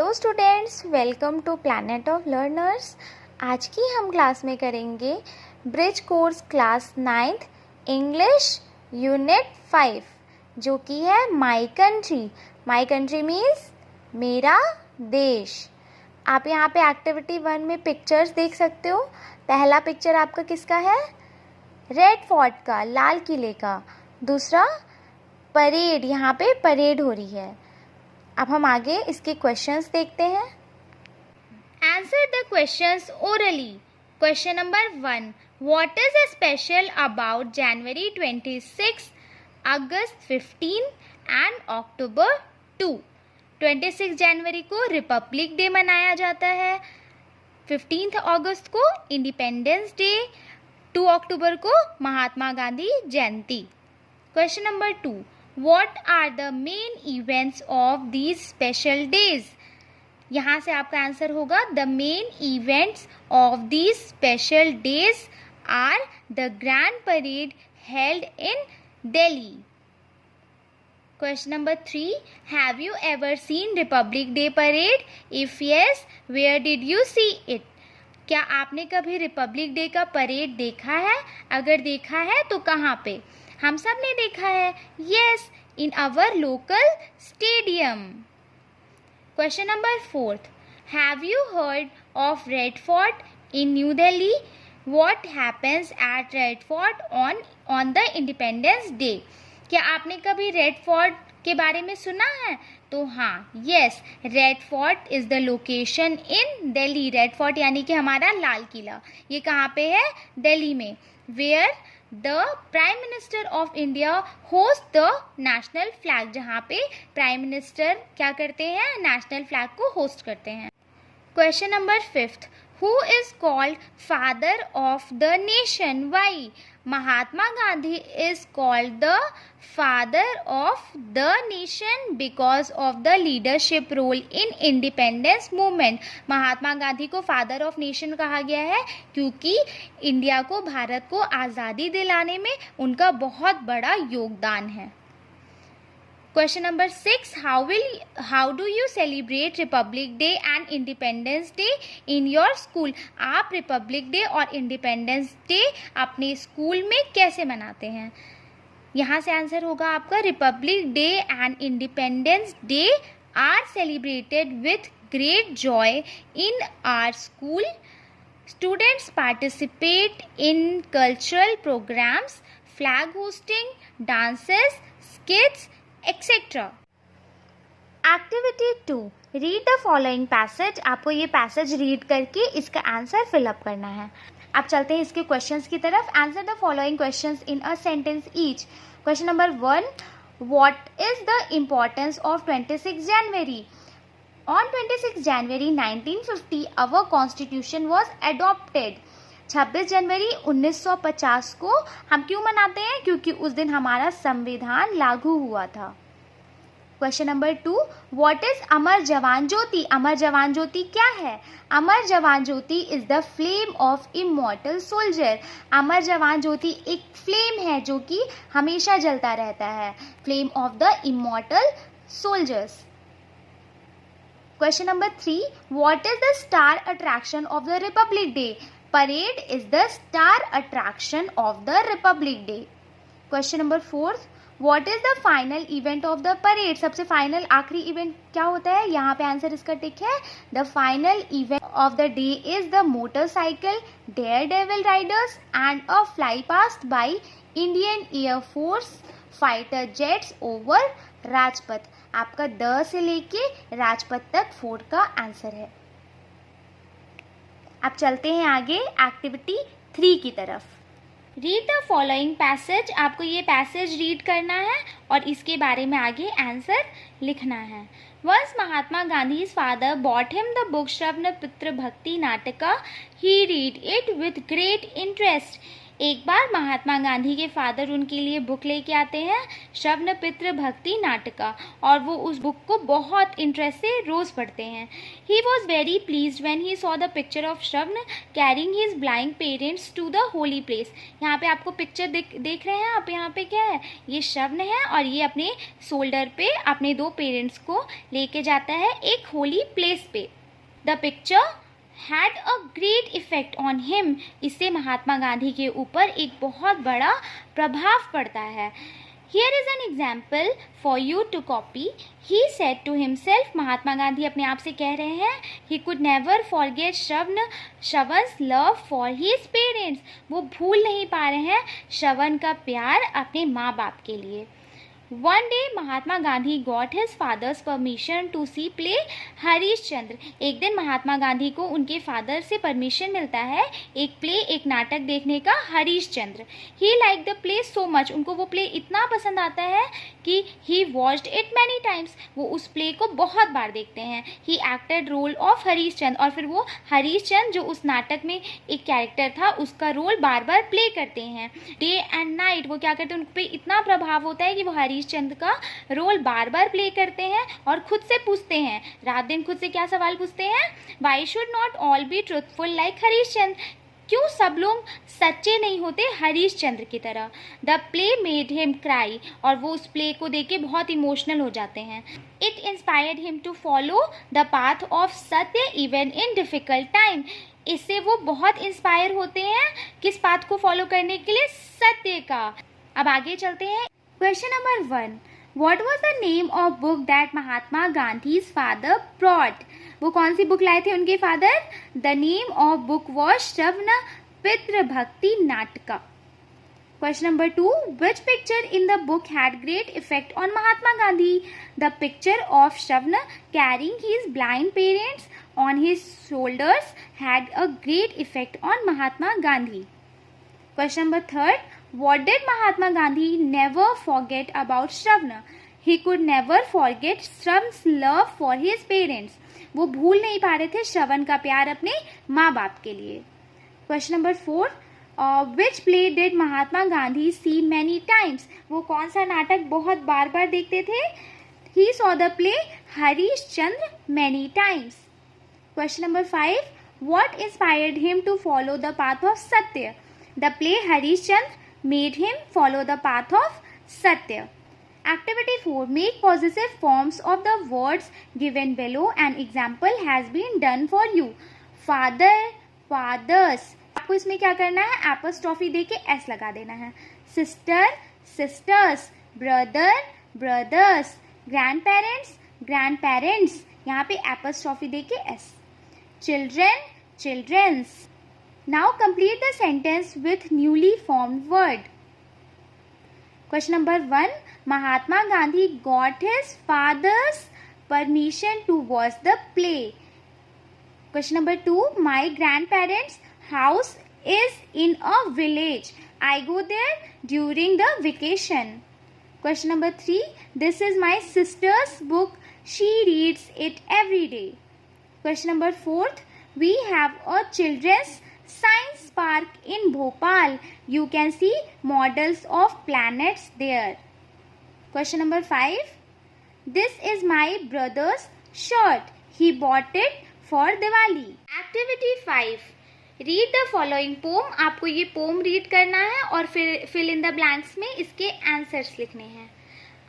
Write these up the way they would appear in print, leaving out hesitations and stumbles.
Hello students, welcome to planet of learners. आज की हम क्लास में करेंगे bridge course class 9th English unit 5 जो कि है my country. My country means मेरा देश। आप यहाँ पे एक्टिविटी 1 में पिक्चर्स देख सकते हो। पहला पिक्चर आपका किसका है? रेड फोर्ट का, लाल किले का। दूसरा परेड, यहाँ पे परेड हो रही है। अब हम आगे इसके क्वेश्चंस देखते हैं। Answer the questions orally. Question number 1, what is special about January 26, August 15 and October 2? 26 जनवरी को रिपब्लिक डे मनाया जाता है, 15 अगस्त को इंडिपेंडेंस डे, 2 अक्टूबर को Mahatma Gandhi Jayanti. Question number 2, What are the main events of these special days? यहाँ से आपका आंसर होगा the main events of these special days are the grand parade held in Delhi. Question number 3, have you ever seen Republic Day parade? If yes, where did you see it? क्या आपने कभी Republic day का parade देखा है? अगर देखा है तो कहाँ पे? हम सब ने देखा है, yes, in our local stadium. Question number 4, have you heard of Red Fort in New Delhi? What happens at Red Fort on the Independence Day? क्या आपने कभी रेड फोर्ट के बारे में सुना है? तो हाँ, yes, red fort is the location in Delhi. Red fort यानी कि हमारा लाल किला, ये कहाँ पे है? दिल्ली में। Where the prime minister of India host the national flag, जहाँ पे प्राइम मिनिस्टर क्या करते हैं? नेशनल फ्लैग को होस्ट करते हैं। Question number 5, who is called father of the nation? Why? Mahatma Gandhi is called the father of the nation because of the leadership role in independence movement. Mahatma Gandhi को father of nation कहा गया है क्योंकि India को, भारत को आज़ादी दिलाने में उनका बहुत बड़ा योगदान है। Question number 6, how do you celebrate Republic Day and Independence Day in your school? आप Republic Day और Independence Day अपने स्कूल में कैसे मनाते हैं? यहाँ से आंसर होगा आपका Republic Day and Independence Day are celebrated with great joy in our school. Students participate in cultural programs, flag hosting, dances, skits, etc. Activity 2, read the following passage. आपको ये पैसेज रीड करके इसका answer fill up करना है। अब चलते हैं इसके क्वेश्चंस की तरफ। Answer the following questions in a sentence each. Question number 1, what is the importance of 26 January? On 26 January 1950 our constitution was adopted. 26 जनवरी 1950 को हम क्यों मनाते हैं? क्योंकि उस दिन हमारा संविधान लागू हुआ था। Question number 2, what is Amar Jawan Jyoti? Amar Jawan Jyoti क्या है? Amar Jawan Jyoti is the flame of immortal soldier. Amar Jawan Jyoti एक फ्लेम है जो कि हमेशा जलता रहता है, flame of the immortal soldiers. Question number 3, what is the star attraction of the Republic day? Parade is the star attraction of the Republic Day. Question number 4, what is the final event of the parade? सबसे final आखिरी event क्या होता है? यहाँ पे answer इसका टिक है। The final event of the day is the motorcycle daredevil riders and a flypast by Indian Air Force fighter jets over Rajpath. आपका द से लेके राजपथ तक फोर्ट का आंसर है। अब चलते हैं आगे एक्टिविटी 3 की तरफ। Read the following passage. आपको ये पैसेज रीड करना है और इसके बारे में आगे आंसर लिखना है। Once Mahatma Gandhi's father bought him the book Shravanaputra Bhakti Nataka. He read it with great interest. एक बार महात्मा गांधी के फादर उनके लिए बुक लेके आते हैं, श्रवण पितृ भक्ति नाटका, और वो उस बुक को बहुत इंटरेस्ट से रोज पढ़ते हैं. He was very pleased when he saw the picture of Shravan carrying his blind parents to the holy place. यहाँ पे आपको पिक्चर देख रहे हैं आप, यहाँ पे क्या है, ये श्रवण है और ये अपने शोल्डर पे अपने 2 पेरेंट्स को लेके जाता है एक होली प्लेस पे. The picture had a great effect on him. इससे महात्मा गांधी के ऊपर एक बहुत बड़ा प्रभाव पड़ता है. Here is an example for you to copy. He said to himself, Mahatma Gandhi अपने आप से कह रहे हैं, he could never forget श्रवण's love for his parents. वो भूल नहीं पा रहे हैं श्रवण का प्यार अपने माँ बाप के लिए. One day Mahatma Gandhi got his father's permission to see play Harishchandra. एक दिन महात्मा गांधी को उनके फादर से परमिशन मिलता है एक नाटक देखने का, Harishchandra. He liked the play so much. उनको वो प्ले इतना पसंद आता है कि he watched it many times. वो उस प्ले को बहुत बार देखते हैं. He acted role of Harishchandra. और फिर वो हरीशचंद्र जो उस नाटक में एक कैरेक्टर था उसका रोल बार बार प्ले करते हैं. डे एंड नाइट वो क्या करते हैं, उन पर इतना प्रभाव होता है कि वो हरीशचंद्र का रोल बार बार प्ले करते हैं और खुद से पूछते हैं, रात दिन खुद से क्या सवाल पूछते हैं, why should not all be truthful like Harishchandra. क्यों सब लोग सच्चे नहीं होते हरीशचंद्र की तरह. The play made him cry. और वो उस प्ले को देख के बहुत इमोशनल हो जाते हैं. It inspired him to follow the path of satya even in difficult time. इससे वो बहुत इंस्पायर होते हैं किस पाथ को फॉलो करने के लिए, सत्य का. अब आगे चलते हैं. Question number 1. What was the name of book that Mahatma Gandhi's father brought? वो कौन सी बुक लाए थे उनके father? The name of book was श्रवण पितृ भक्ति नाटका. Question number 2. Which picture in the book had great effect on Mahatma Gandhi? The picture of Shravana carrying his blind parents on his shoulders had a great effect on Mahatma Gandhi. Question number 3. What did Mahatma Gandhi never forget about Shravana? He could never forget Shravana's love for his parents. वो भूल नहीं पा रहे थे श्रवण का प्यार अपने माँ बाप के लिए. Question number 4. Which play did Mahatma Gandhi see many times? वो कौन सा नाटक बहुत बार बार देखते थे? He saw the play Harishchandra many times. Question number 5. What inspired him to follow the path of Satya? The play Harishchandra made him follow the path of Satya. Activity 4. Make possessive forms of the words given below. An example has been done for you. Father, fathers. आपको इसमें क्या करना है, apostrophe दे के S लगा देना है. Sister, sisters. Brother, brothers. Grand parents, grand parents. यहाँ पे एपोस्ट्रोफी दे के S. Children, children's. Now complete the sentence with newly formed word. Question number 1. Mahatma Gandhi got his father's permission to watch the play. Question number 2. My grandparents' house is in a village. I go there during the vacation. Question number 3. This is my sister's book. She reads it every day. Question number 4. We have a children's Science Park in Bhopal. You can see models of planets there. Question number 5. This is my brother's shirt. He bought it for Diwali. Activity 5. Read the following poem. आपको ये poem read करना है और फिर fill in the blanks में इसके answers लिखने हैं.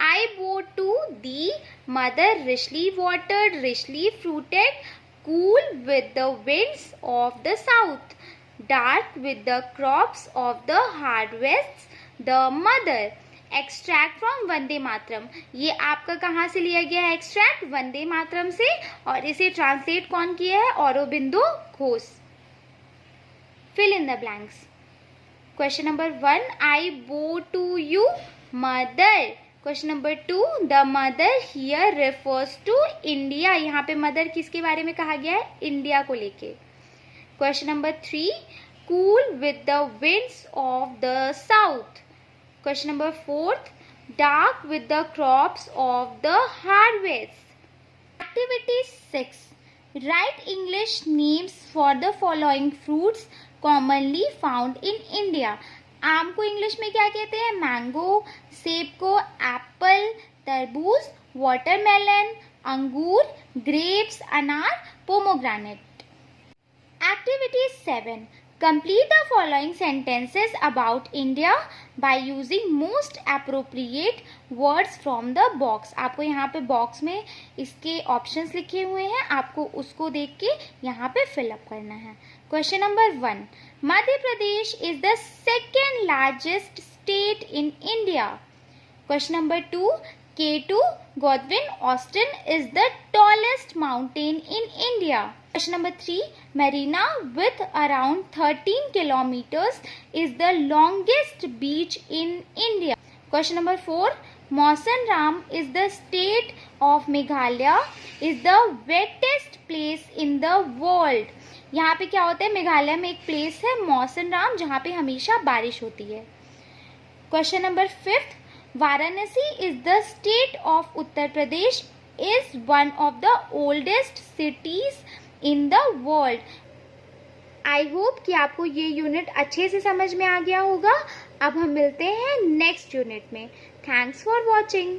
I bore to thee, mother richly watered, richly fruited, cool with the winds of the south, dark with the crops of the harvests, the mother. Extract from Vande Mataram. ये आपका कहाँ से लिया गया है एक्सट्रैक्ट? वंदे मातरम से. और इसे ट्रांसलेट कौन किया है? Aurobindo Ghosh. Fill in the blanks. Question number 1. I bow to you mother. Question number 2. The mother here refers to India. यहाँ पे मदर किसके बारे में कहा गया है? इंडिया को लेके. Question number 3. Cool with the winds of the south. Question number 4. Dark with the crops of the harvest. Activity 6. Write English names for the following fruits commonly found in India. आम को English में क्या कहते हैं? Mango. सेब को Apple. तरबूज watermelon. अंगूर ग्रेप्स। अनार pomegranate. Activity 7. Complete the following sentences about India by using most appropriate words from the box. आपको यहाँ पे बॉक्स में इसके ऑप्शंस लिखे हुए हैं, आपको उसको देख के यहाँ पे फिलअप करना है. Question number 1. Madhya Pradesh is the second largest state in India. Question number 2. K2 Godwin Austen is the tallest mountain in India. Question number 3. Marina with around 13 kilometers is the longest beach in India. Question number 4. Mausan Ram is the state of Meghalaya is the wettest place in the world. यहाँ पे क्या होता है? मेघालय में एक place है मौसन राम जहाँ पे हमेशा बारिश होती है. Question number 5. Varanasi is the state of Uttar Pradesh is one of the oldest cities in the world. I hope कि आपको ये यूनिट अच्छे से समझ में आ गया होगा. अब हम मिलते हैं नेक्स्ट यूनिट में. Thanks for watching.